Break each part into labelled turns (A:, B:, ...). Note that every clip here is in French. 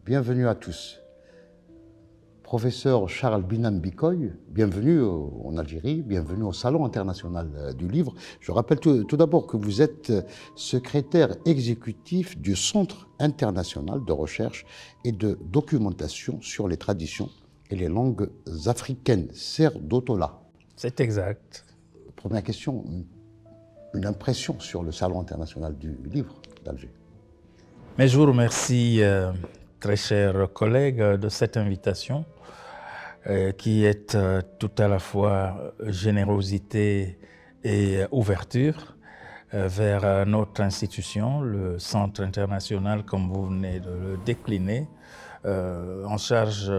A: bienvenue à tous. Professeur Charles Binan Bikoy, bienvenue en Algérie, bienvenue au Salon international du livre. Je rappelle tout d'abord que vous êtes secrétaire exécutif du Centre international de recherche et de documentation sur les traditions et les langues africaines, CERDOTOLA.
B: C'est exact.
A: Première question, une impression sur le Salon international du livre d'Alger.
B: Mais je vous remercie, très chers collègues, de cette invitation qui est tout à la fois générosité et ouverture vers notre institution, le Centre international, comme vous venez de le décliner, en charge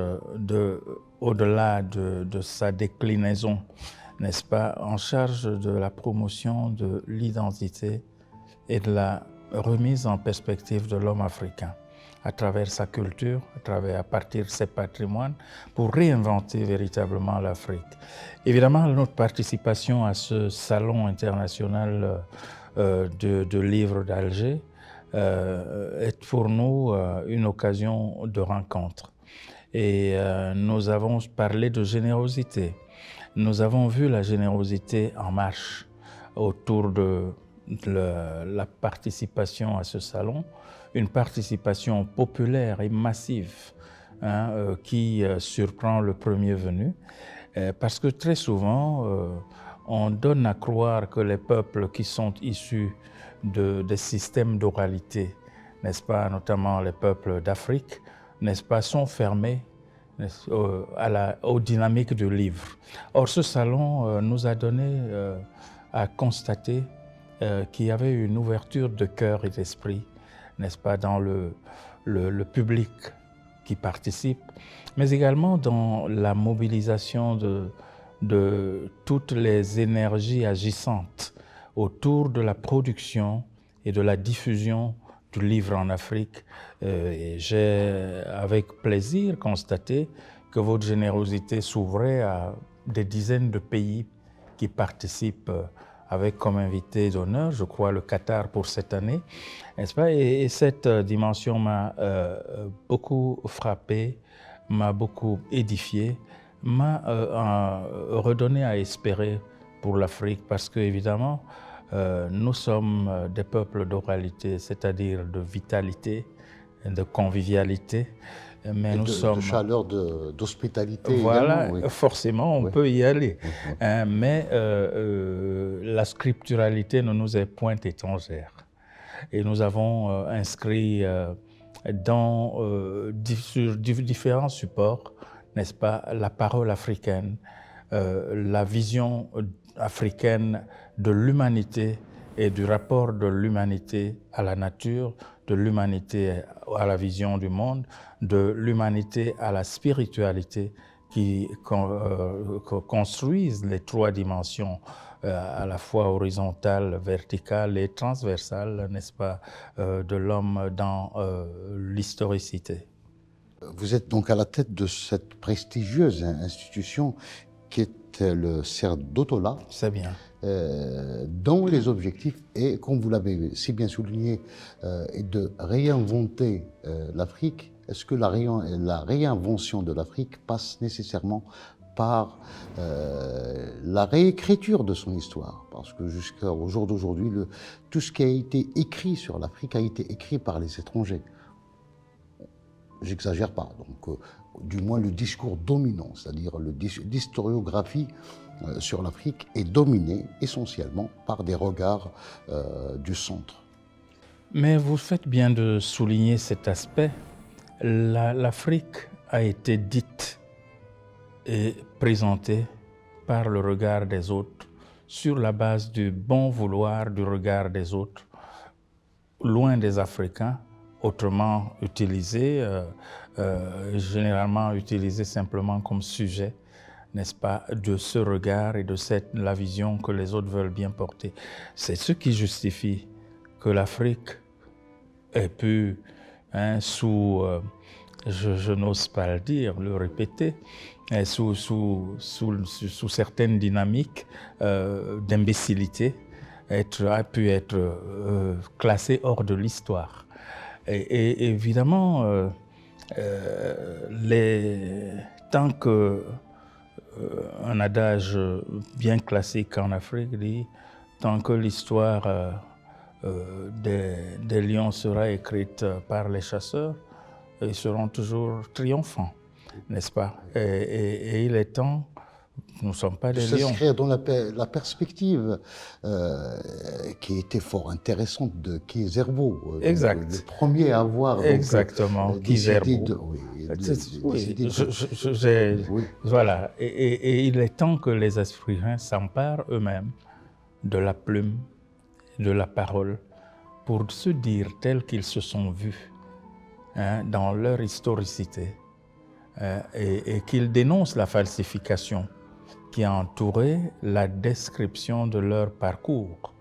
B: au-delà de sa déclinaison, n'est-ce pas, en charge de la promotion de l'identité et de la remise en perspective de l'homme africain à travers sa culture, à partir de ses patrimoines, pour réinventer véritablement l'Afrique. Évidemment, notre participation à ce salon international de livres d'Alger est pour nous une occasion de rencontre. Et nous avons parlé de générosité. Nous avons vu la générosité en marche autour de la participation à ce salon, une participation populaire et massive qui surprend le premier venu, parce que très souvent, on donne à croire que les peuples qui sont issus des systèmes d'oralité, n'est-ce pas, notamment les peuples d'Afrique, n'est-ce pas, sont fermés aux dynamiques du livre. Or, ce salon nous a donné à constater qu'il y avait une ouverture de cœur et d'esprit, n'est-ce pas, dans le public qui participe, mais également dans la mobilisation de toutes les énergies agissantes autour de la production et de la diffusion du livre en Afrique. Et j'ai avec plaisir constaté que votre générosité s'ouvrait à des dizaines de pays qui participent avec comme invité d'honneur, je crois, le Qatar pour cette année, n'est-ce pas? Et cette dimension m'a beaucoup frappé, m'a beaucoup édifié, m'a redonné à espérer pour l'Afrique, parce qu'évidemment, nous sommes des peuples d'oralité, c'est-à-dire de vitalité, de convivialité, mais nous sommes...
A: De chaleur, d'hospitalité.
B: Voilà,
A: également, oui.
B: forcément, on peut y aller. Mais la scripturalité ne nous est point étrangère. Et nous avons inscrit sur différents supports, n'est-ce pas, la parole africaine, la vision africaine de l'humanité et du rapport de l'humanité à la nature, de l'humanité à la vision du monde, de l'humanité à la spiritualité qui construisent les trois dimensions à la fois horizontale, verticale et transversale, n'est-ce pas, de l'homme dans l'historicité.
A: Vous êtes donc à la tête de cette prestigieuse institution qui est le CERDOTOLA.
B: C'est bien.
A: Dont les objectifs est, comme vous l'avez si bien souligné, est de réinventer l'Afrique. Est-ce que la réinvention de l'Afrique passe nécessairement par la réécriture de son histoire? Parce que jusqu'au jour d'aujourd'hui, tout ce qui a été écrit sur l'Afrique a été écrit par les étrangers. J'exagère pas. Donc, du moins, le discours dominant, c'est-à-dire l'historiographie sur l'Afrique, est dominé essentiellement par des regards du centre.
B: Mais vous faites bien de souligner cet aspect. L'Afrique a été dite et présentée par le regard des autres, sur la base du bon vouloir du regard des autres, loin des Africains, autrement utilisé, généralement utilisé simplement comme sujet, n'est-ce pas, de ce regard et de la vision que les autres veulent bien porter. C'est ce qui justifie que l'Afrique ait pu, sous, je n'ose pas le dire, le répéter, sous certaines dynamiques d'imbécilité, a pu être classée hors de l'histoire. Et évidemment, Tant que un adage bien classique en Afrique dit, tant que l'histoire des lions sera écrite par les chasseurs, ils seront toujours triomphants, n'est-ce pas? Et il est temps, nous ne sommes pas des lions.
A: S'inscrire dans la perspective qui était fort intéressante de Ki-Zerbo,
B: Exact.
A: le premier à avoir
B: exactement Ki-Zerbo. Voilà. Et il est temps que les Africains s'emparent eux-mêmes de la plume, de la parole, pour se dire tels qu'ils se sont vus dans leur historicité et qu'ils dénoncent la falsification qui a entouré la description de leur parcours,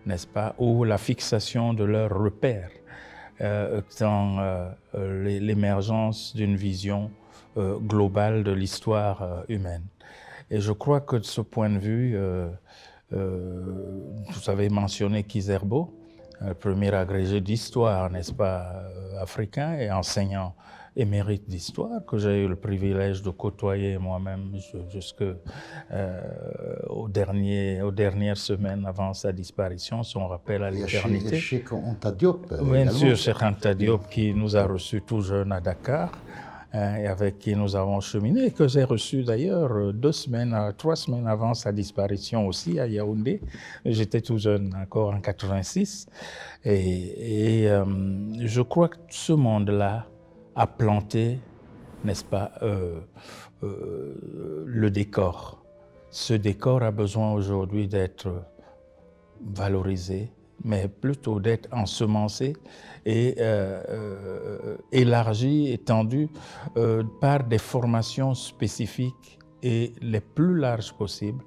B: n'est-ce pas, ou la fixation de leurs repères dans l'émergence d'une vision globale de l'histoire humaine. Et je crois que de ce point de vue, vous avez mentionné Ki-Zerbo, premier agrégé d'histoire, n'est-ce pas, africain et enseignant émérite d'histoire que j'ai eu le privilège de côtoyer moi-même jusqu'aux dernières semaines avant sa disparition, son rappel à l'éternité.
A: Et Cheikh Anta Diop.
B: Bien sûr, Cheikh Anta Diop qui nous a reçus tout jeunes à Dakar et avec qui nous avons cheminé, et que j'ai reçu d'ailleurs 3 semaines avant sa disparition aussi à Yaoundé. J'étais tout jeune encore en 86 et je crois que ce monde-là a planté, n'est-ce pas, le décor. Ce décor a besoin aujourd'hui d'être valorisé, mais plutôt d'être ensemencé et élargi, étendu par des formations spécifiques et les plus larges possibles,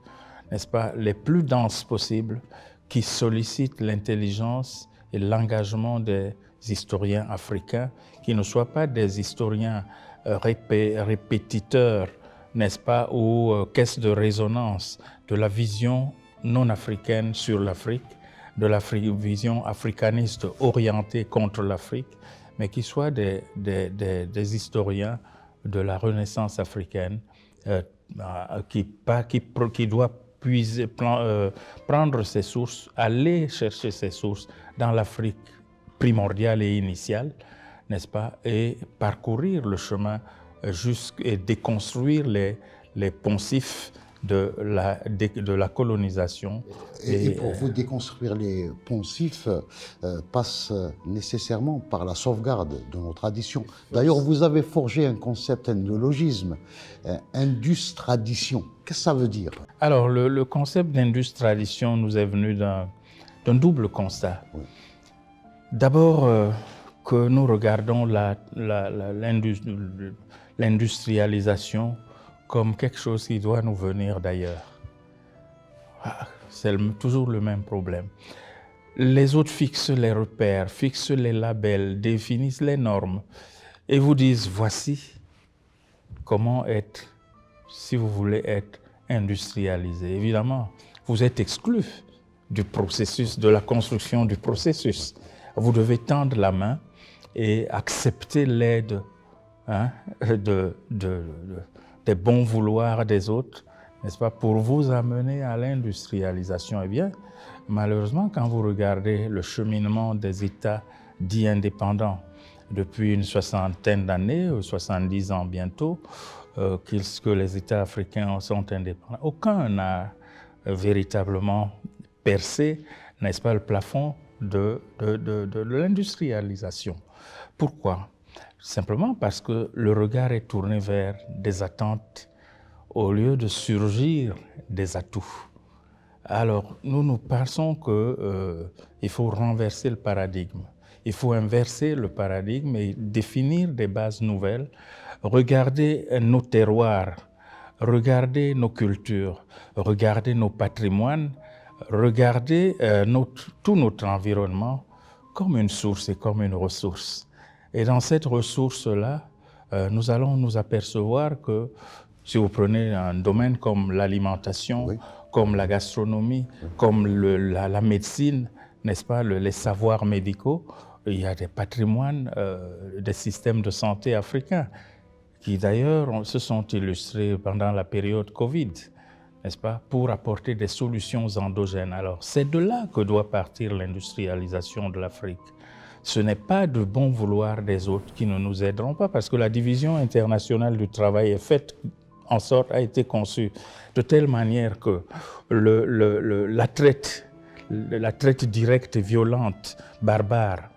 B: n'est-ce pas, les plus denses possibles, qui sollicitent l'intelligence et l'engagement des historiens africains, qui ne soient pas des historiens répétiteurs, n'est-ce pas, ou caisse de résonance de la vision non africaine sur l'Afrique, de la vision africaniste orientée contre l'Afrique, mais qui soient des historiens de la Renaissance africaine qui doit prendre ses sources, aller chercher ses sources dans l'Afrique primordiale et initiale, n'est-ce pas, et parcourir le chemin et déconstruire les poncifs de la colonisation.
A: Et pour vous déconstruire les poncifs passe nécessairement par la sauvegarde de nos traditions. D'ailleurs, vous avez forgé un concept, un néologisme, indus-tradition. Qu'est-ce que ça veut dire?
B: Alors, le concept d'indus-tradition nous est venu d'un double constat. Oui. D'abord, que nous regardons l'industrialisation comme quelque chose qui doit nous venir d'ailleurs. C'est toujours le même problème. Les autres fixent les repères, fixent les labels, définissent les normes et vous disent voici comment être, si vous voulez être industrialisé. Évidemment, vous êtes exclu du processus, de la construction du processus. Vous devez tendre la main et accepter l'aide des bons vouloirs des autres, n'est-ce pas, pour vous amener à l'industrialisation. Eh bien, malheureusement, quand vous regardez le cheminement des États dits indépendants depuis une soixantaine d'années, 70 ans bientôt, que les États africains sont indépendants, aucun n'a véritablement percé, n'est-ce pas, le plafond de l'industrialisation. Pourquoi? Simplement parce que le regard est tourné vers des attentes au lieu de surgir des atouts. Alors, nous pensons qu'il faut renverser le paradigme. Il faut inverser le paradigme et définir des bases nouvelles, regarder nos terroirs, regarder nos cultures, regarder nos patrimoines, regarder tout notre environnement comme une source et comme une ressource. Et dans cette ressource-là, nous allons nous apercevoir que si vous prenez un domaine comme l'alimentation, oui, comme la gastronomie, oui, comme la médecine, n'est-ce pas, les savoirs médicaux, il y a des patrimoines, des systèmes de santé africains qui d'ailleurs se sont illustrés pendant la période Covid, n'est-ce pas, pour apporter des solutions endogènes. Alors c'est de là que doit partir l'industrialisation de l'Afrique. Ce n'est pas de bon vouloir des autres qui ne nous aideront pas, parce que la division internationale du travail est faite en sorte, a été conçue de telle manière que la traite directe, violente, barbare,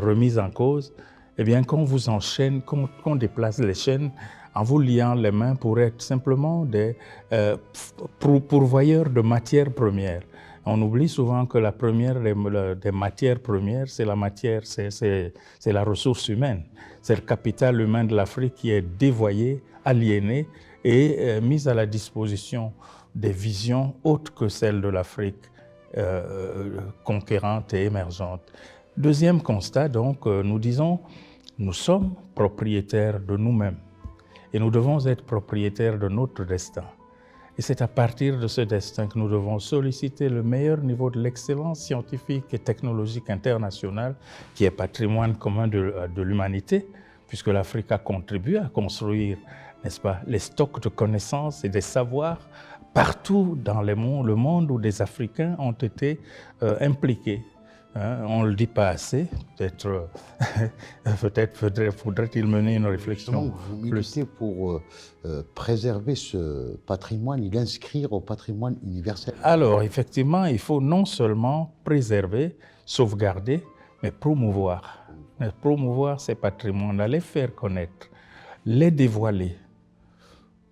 B: remise en cause, eh bien, qu'on vous enchaîne, qu'on déplace les chaînes en vous liant les mains pour être simplement des pourvoyeurs de matières premières. On oublie souvent que la première des matières premières, c'est la ressource humaine. C'est le capital humain de l'Afrique qui est dévoyé, aliéné et mis à la disposition des visions autres que celles de l'Afrique conquérante et émergente. Deuxième constat, donc, nous disons, nous sommes propriétaires de nous-mêmes et nous devons être propriétaires de notre destin. Et c'est à partir de ce destin que nous devons solliciter le meilleur niveau de l'excellence scientifique et technologique internationale, qui est patrimoine commun de l'humanité, puisque l'Afrique a contribué à construire, n'est-ce pas, les stocks de connaissances et des savoirs partout dans le monde où des Africains ont été impliqués. On ne le dit pas assez, peut-être faudrait-il mener une réflexion.
A: Vous militez pour préserver ce patrimoine et l'inscrire au patrimoine universel.
B: Alors, effectivement, il faut non seulement préserver, sauvegarder, mais promouvoir. Promouvoir ces patrimoines, les faire connaître, les dévoiler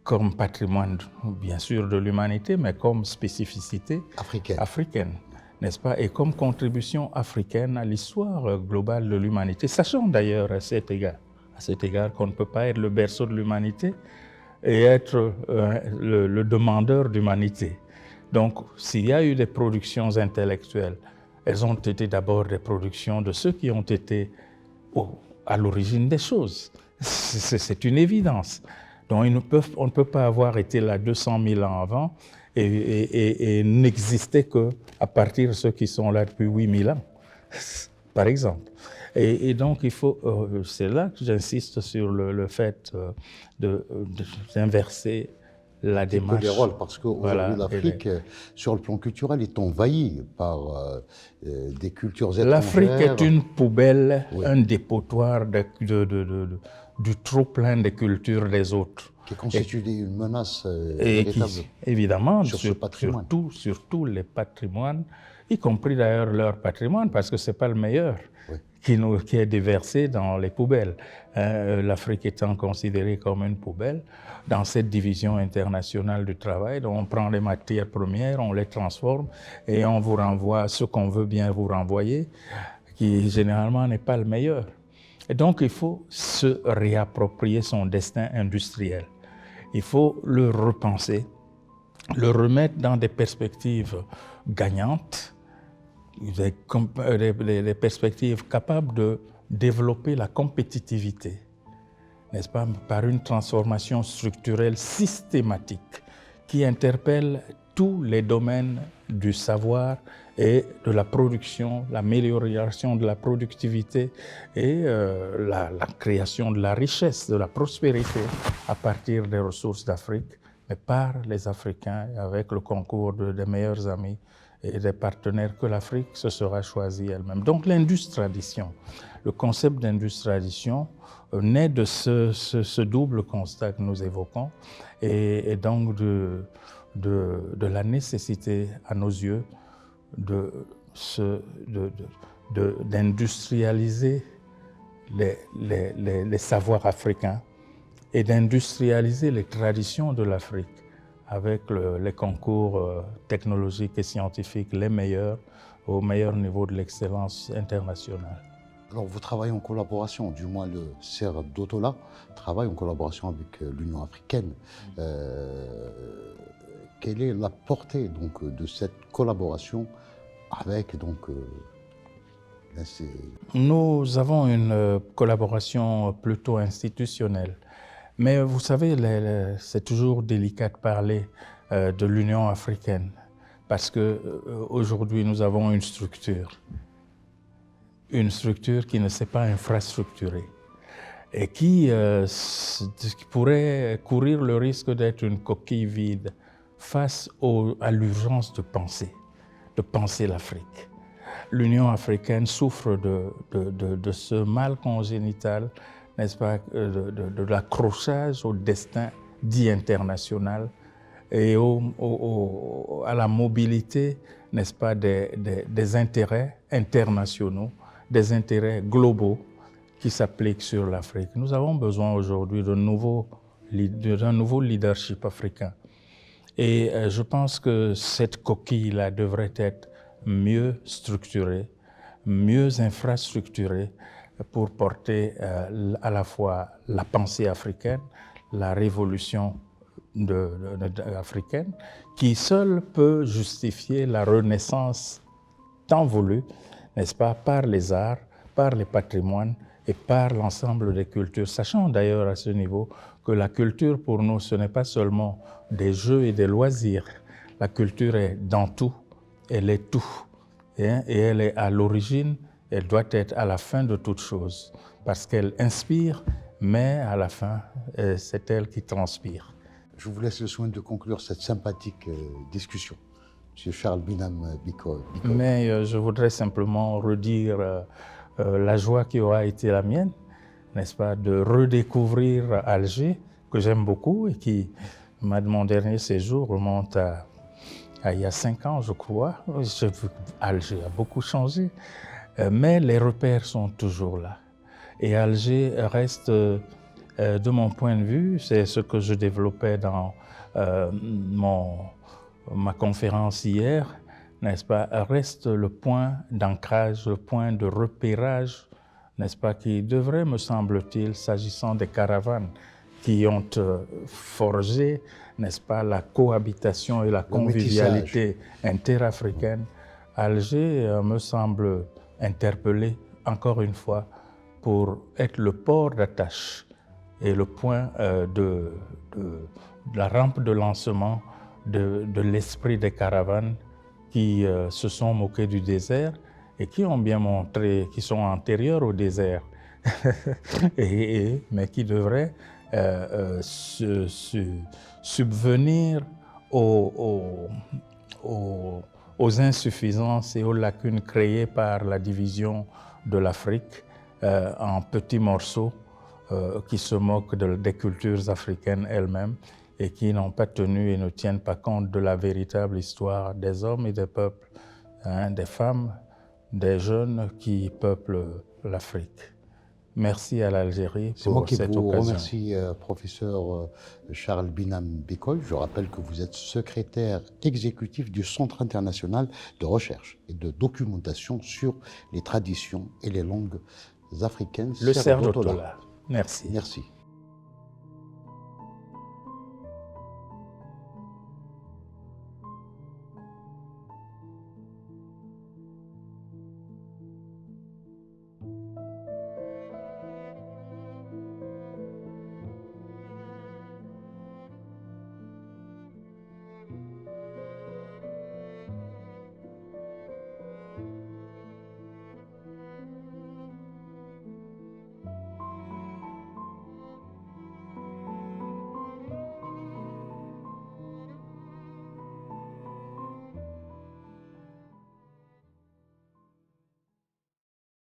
B: comme patrimoine, bien sûr, de l'humanité, mais comme spécificité africaine. N'est-ce pas, et comme contribution africaine à l'histoire globale de l'humanité. Sachant d'ailleurs à cet égard qu'on ne peut pas être le berceau de l'humanité et être le demandeur d'humanité. Donc, s'il y a eu des productions intellectuelles, elles ont été d'abord des productions de ceux qui ont été à l'origine des choses. C'est une évidence. Donc, on ne peut pas avoir été là 200 000 ans avant et n'exister qu'à partir de ceux qui sont là depuis 8000 ans, par exemple. Et donc, c'est là que j'insiste sur le fait d'inverser la démarche.
A: Les rôles, parce qu'aujourd'hui, l'Afrique, sur le plan culturel, est envahie par des cultures étrangères.
B: L'Afrique est une poubelle, un dépotoir du trop-plein des cultures des autres.
A: Qui constitue une menace véritable
B: évidemment,
A: sur ce patrimoine.
B: Surtout les patrimoines, y compris d'ailleurs leur patrimoine, parce que ce n'est pas le meilleur qui est déversé dans les poubelles. L'Afrique étant considérée comme une poubelle, dans cette division internationale du travail, dont on prend les matières premières, on les transforme et on vous renvoie ce qu'on veut bien vous renvoyer, qui généralement n'est pas le meilleur. Et donc, il faut se réapproprier son destin industriel. Il faut le repenser, le remettre dans des perspectives gagnantes, des perspectives capables de développer la compétitivité, n'est-ce pas, par une transformation structurelle systématique qui interpelle tous les domaines du savoir et de la production, l'amélioration de la productivité et la création de la richesse, de la prospérité à partir des ressources d'Afrique, mais par les Africains avec le concours des meilleurs amis et des partenaires que l'Afrique se sera choisie elle-même. Donc l'industrialisation, le concept d'industrialisation naît de ce double constat que nous évoquons et donc de la nécessité à nos yeux d'industrialiser les savoirs africains et d'industrialiser les traditions de l'Afrique avec les concours technologiques et scientifiques les meilleurs, au meilleur niveau de l'excellence internationale.
A: Alors vous travaillez en collaboration, du moins le CER d'Otola travaille en collaboration avec l'Union africaine. Quelle est la portée donc, de cette collaboration avec donc,
B: Nous avons une collaboration plutôt institutionnelle. Mais vous savez, c'est toujours délicat de parler de l'Union africaine parce qu'aujourd'hui, nous avons une structure une structure qui ne s'est pas infrastructurée et qui pourrait courir le risque d'être une coquille vide face à l'urgence de penser l'Afrique. L'Union africaine souffre de ce mal congénital, n'est-ce pas, de l'accrochage au destin dit international et à la mobilité, n'est-ce pas, des intérêts internationaux, des intérêts globaux qui s'appliquent sur l'Afrique. Nous avons besoin aujourd'hui d'un nouveau leadership africain. Et je pense que cette coquille-là devrait être mieux structurée, mieux infrastructurée pour porter à la fois la pensée africaine, la révolution africaine, qui seule peut justifier la renaissance tant voulue, n'est-ce pas, par les arts, par les patrimoines et par l'ensemble des cultures. Sachant d'ailleurs à ce niveau que la culture pour nous, ce n'est pas seulement des jeux et des loisirs. La culture est dans tout, elle est tout. Et elle est à l'origine, elle doit être à la fin de toute chose, parce qu'elle inspire, mais à la fin, c'est elle qui transpire.
A: Je vous laisse le soin de conclure cette sympathique discussion. Monsieur Charles Binam Bikoy.
B: Mais je voudrais simplement redire la joie qui aura été la mienne, n'est-ce pas, de redécouvrir Alger, que j'aime beaucoup et qui, mon dernier séjour remonte à il y a 5 ans, je crois. Alger a beaucoup changé, mais les repères sont toujours là. Et Alger reste, de mon point de vue, c'est ce que je développais dans ma conférence hier, n'est-ce pas, reste le point d'ancrage, le point de repérage, n'est-ce pas, qui devrait, me semble-t-il, s'agissant des caravanes qui ont forgé, n'est-ce pas, la cohabitation et la convivialité interafricaine. Alger me semble interpellé, encore une fois, pour être le port d'attache et le point de la rampe de lancement de l'esprit des caravanes qui se sont moqués du désert et qui ont bien montré qu'ils sont antérieurs au désert, mais qui devraient subvenir aux insuffisances et aux lacunes créées par la division de l'Afrique en petits morceaux qui se moquent des cultures africaines elles-mêmes et qui n'ont pas tenu et ne tiennent pas compte de la véritable histoire des hommes et des peuples, des femmes, des jeunes qui peuplent l'Afrique. Merci à l'Algérie pour cette occasion.
A: C'est moi qui vous remercie, professeur Charles Binam Bikoy. Je rappelle que vous êtes secrétaire exécutif du Centre international de recherche et de documentation sur les traditions et les langues africaines.
B: Le Cerf d'Otola. Merci.
A: Merci.